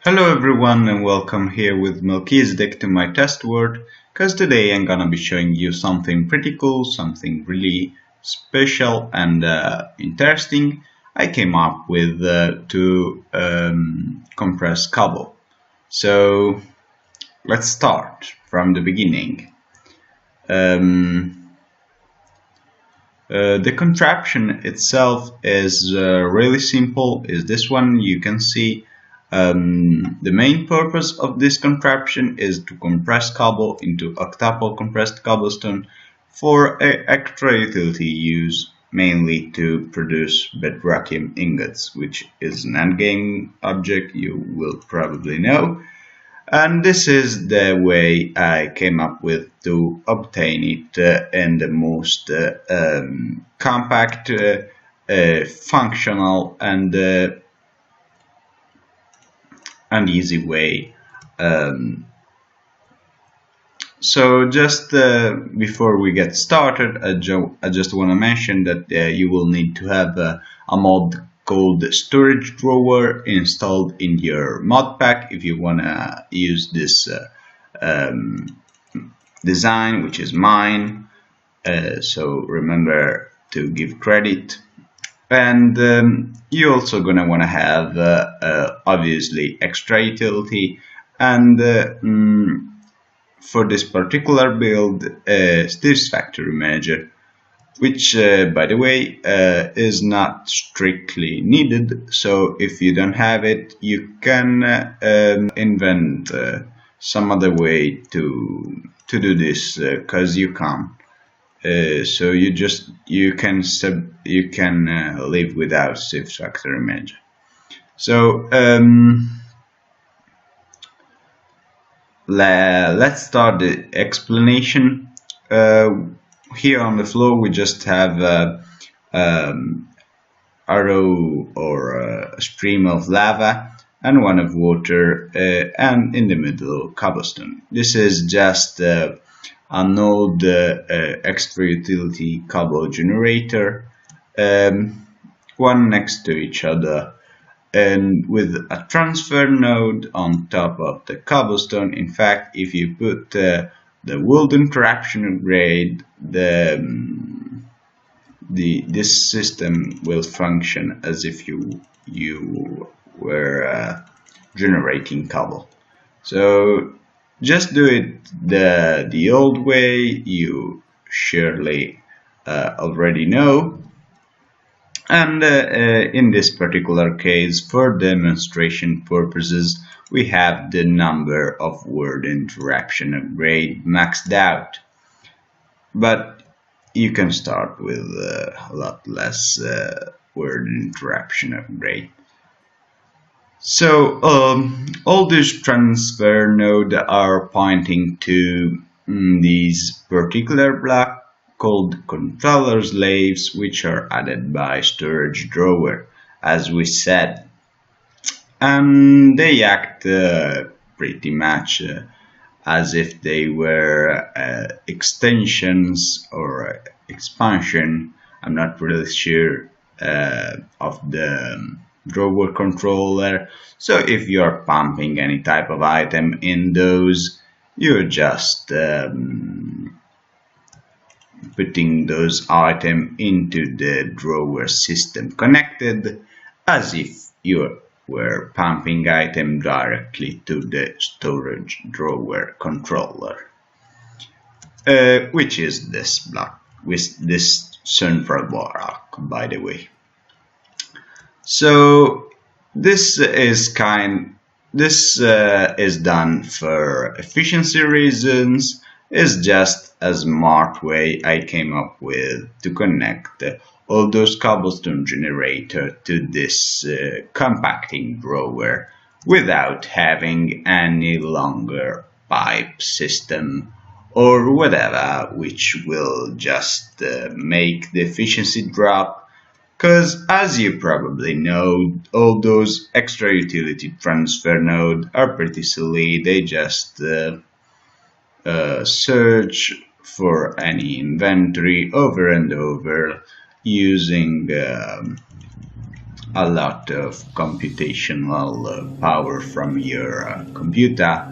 Hello everyone and welcome here with Melchizedek to my test word, because today I'm gonna be showing you something pretty cool, something really special and interesting I came up with to compress cobble. So let's start from the beginning. The contraption itself is really simple. Is this one you can see. The main purpose of this contraption is to compress cobble into octuple compressed cobblestone for extra utility use, mainly to produce bedrockium ingots, which is an endgame object you will probably know. And this is the way I came up with to obtain it in the most compact, functional, and easy way. So just before we get started, I just want to mention that you will need to have a mod called storage drawer installed in your mod pack if you want to use this design, which is mine. So remember to give credit. And you're also gonna want to have obviously extra utility, and for this particular build, Steve's factory manager, which by the way is not strictly needed. So if you don't have it, you can invent some other way to do this, because you can. So you can live without Steve's factory manager. So let's start the explanation. Here on the floor we just have arrow or a stream of lava and one of water, and in the middle cobblestone. This is just an old extra utility cobble generator, one next to each other, and with a transfer node on top of the cobblestone. In fact, if you put the wooden contraption upgrade, this system will function as if you were generating cobble. So just do it the old way you surely already know. And in this particular case, for demonstration purposes, we have the number of word interruption upgrade maxed out. But you can start with a lot less word interruption upgrade. So all these transfer nodes are pointing to these particular blocks called controller slaves, which are added by storage drawer, as we said, and they act pretty much as if they were extensions or expansion. I'm not really sure of the drawer controller. So if you're pumping any type of item in those, you're just putting those items into the drawer system connected, as if you were pumping item directly to the storage drawer controller, which is this block with this central block, by the way. So this is done for efficiency reasons. It's just a smart way I came up with to connect all those cobblestone generator to this compacting drawer without having any longer pipe system or whatever, which will just make the efficiency drop. Because as you probably know, all those extra utility transfer nodes are pretty silly. They just search for any inventory over and over using a lot of computational power from your computer,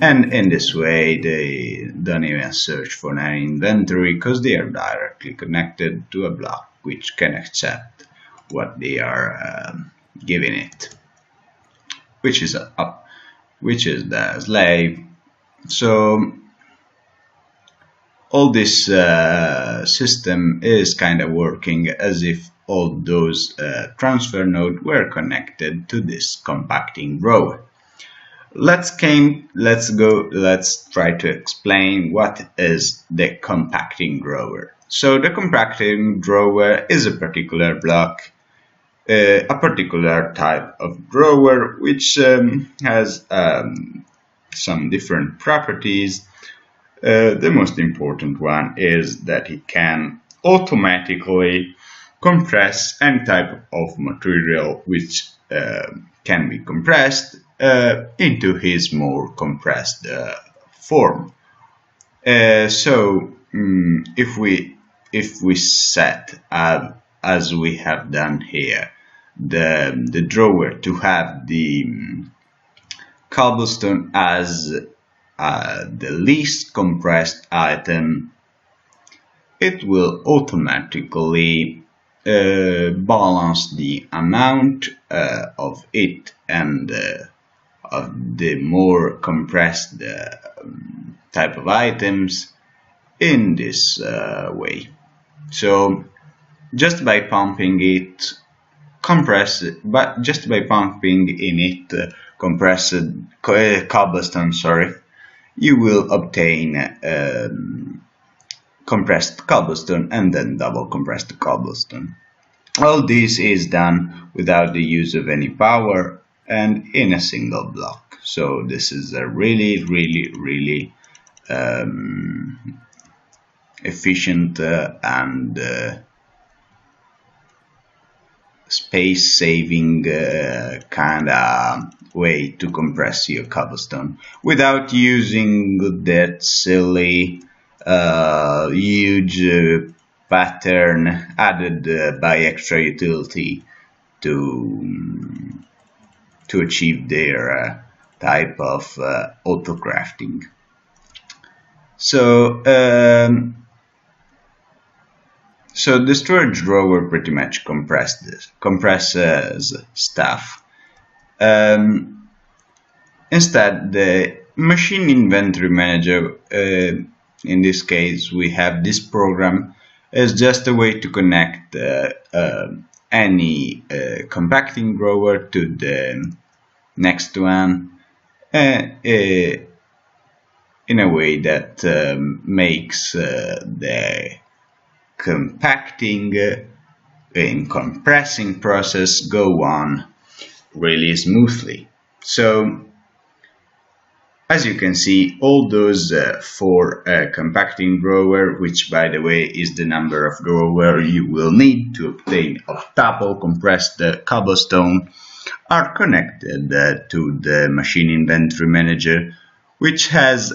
and in this way they don't even search for an inventory because they are directly connected to a block which can accept what they are giving it, which is the slave. So all this system is kind of working as if all those transfer nodes were connected to this compacting grower. Let's try to explain what is the compacting grower. So the compacting grower is a particular block, a particular type of grower which has some different properties. The most important one is that it can automatically compress any type of material which can be compressed into his more compressed form. If we set as we have done here the drawer to have the cobblestone as the least compressed item, it will automatically balance the amount of it and of the more compressed type of items in this way. So just by pumping it, just by pumping in it compressed cobblestone, you will obtain compressed cobblestone and then double compressed cobblestone. All this is done without the use of any power and in a single block. So this is a really efficient and space-saving kind of way to compress your cobblestone without using that silly huge pattern added by extra utility to achieve their type of auto crafting. So the storage drawer pretty much compresses stuff. Instead, the machine inventory manager, in this case we have this program, is just a way to connect any compacting drawer to the next one in a way that makes the compacting and compressing process go on really smoothly. So as you can see, all those for a compacting grower, which by the way is the number of grower you will need to obtain octuple compressed cobblestone, are connected to the machine inventory manager, which has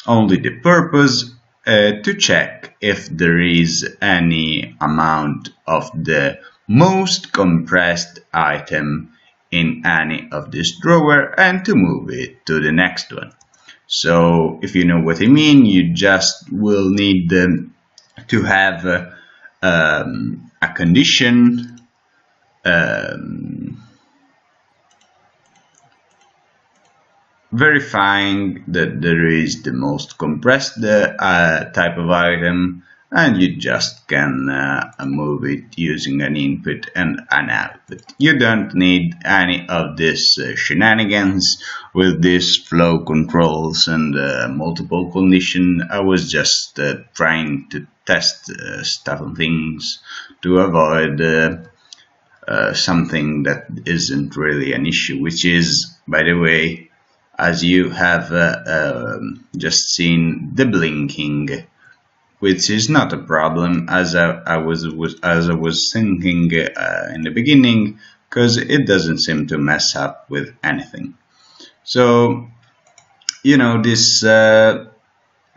only the purpose to check if there is any amount of the most compressed item in any of this drawer and to move it to the next one. So if you know what I mean, you just will need to have a condition verifying that there is the most compressed type of item, and you just can move it using an input and an output. You don't need any of this shenanigans with these flow controls and multiple condition. I was just trying to test stuff and things to avoid something that isn't really an issue, which is, by the way, as you have just seen, the blinking, which is not a problem as I was thinking in the beginning, because it doesn't seem to mess up with anything. So you know, this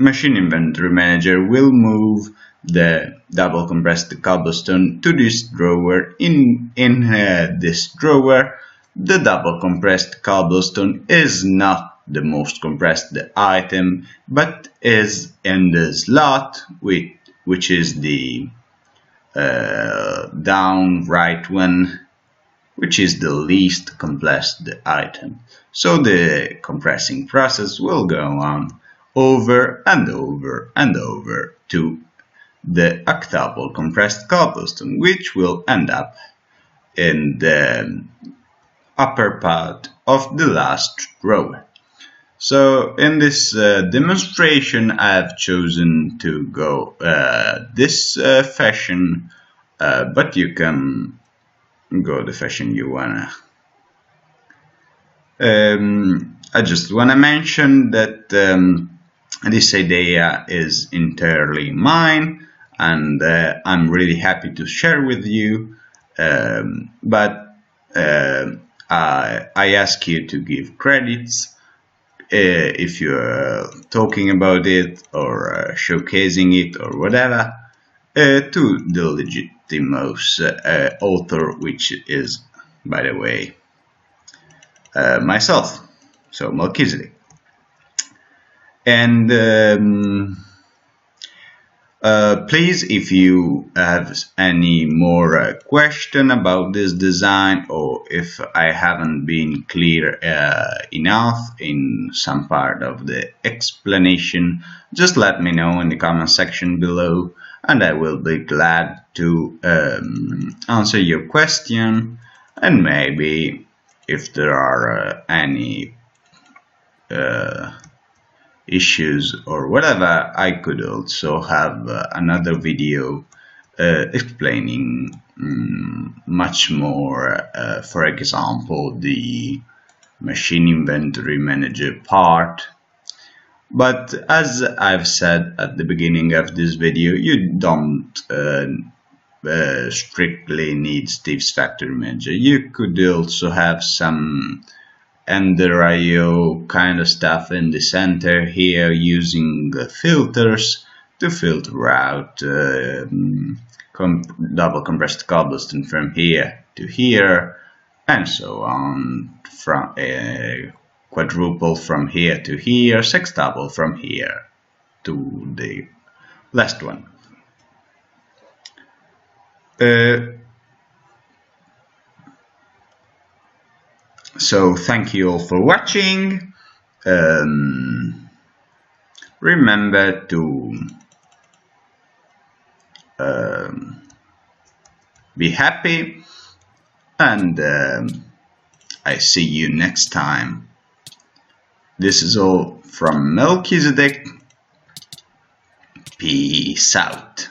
Machine Inventory Manager will move the double compressed cobblestone to this drawer. In this drawer, the double compressed cobblestone is not the most compressed item, but is in the slot which is the down right one, which is the least compressed item. So the compressing process will go on over and over and over to the octuple compressed cobblestone, which will end up in the upper part of the last row. So in this demonstration, I have chosen to go this fashion, but you can go the fashion you wanna. I just wanna mention that this idea is entirely mine, and I'm really happy to share with you. But I ask you to give credits if you're talking about it or showcasing it or whatever to the legitimate author, which is, by the way, myself, so Melchizedek. And please, if you have any more question about this design, or if I haven't been clear enough in some part of the explanation, just let me know in the comment section below, and I will be glad to answer your question. And maybe if there are any issues or whatever, I could also have another video explaining much more, for example, the Machine Inventory Manager part. But as I've said at the beginning of this video, you don't strictly need Steve's Factory Manager. You could also have some Ender IO kind of stuff in the center here, using filters to filter out double compressed cobblestone from here to here, and so on, from quadruple from here to here, sextuple from here to the last one. So thank you all for watching. Remember to be happy, and I see you next time. This is all from Melchizedek. Peace out.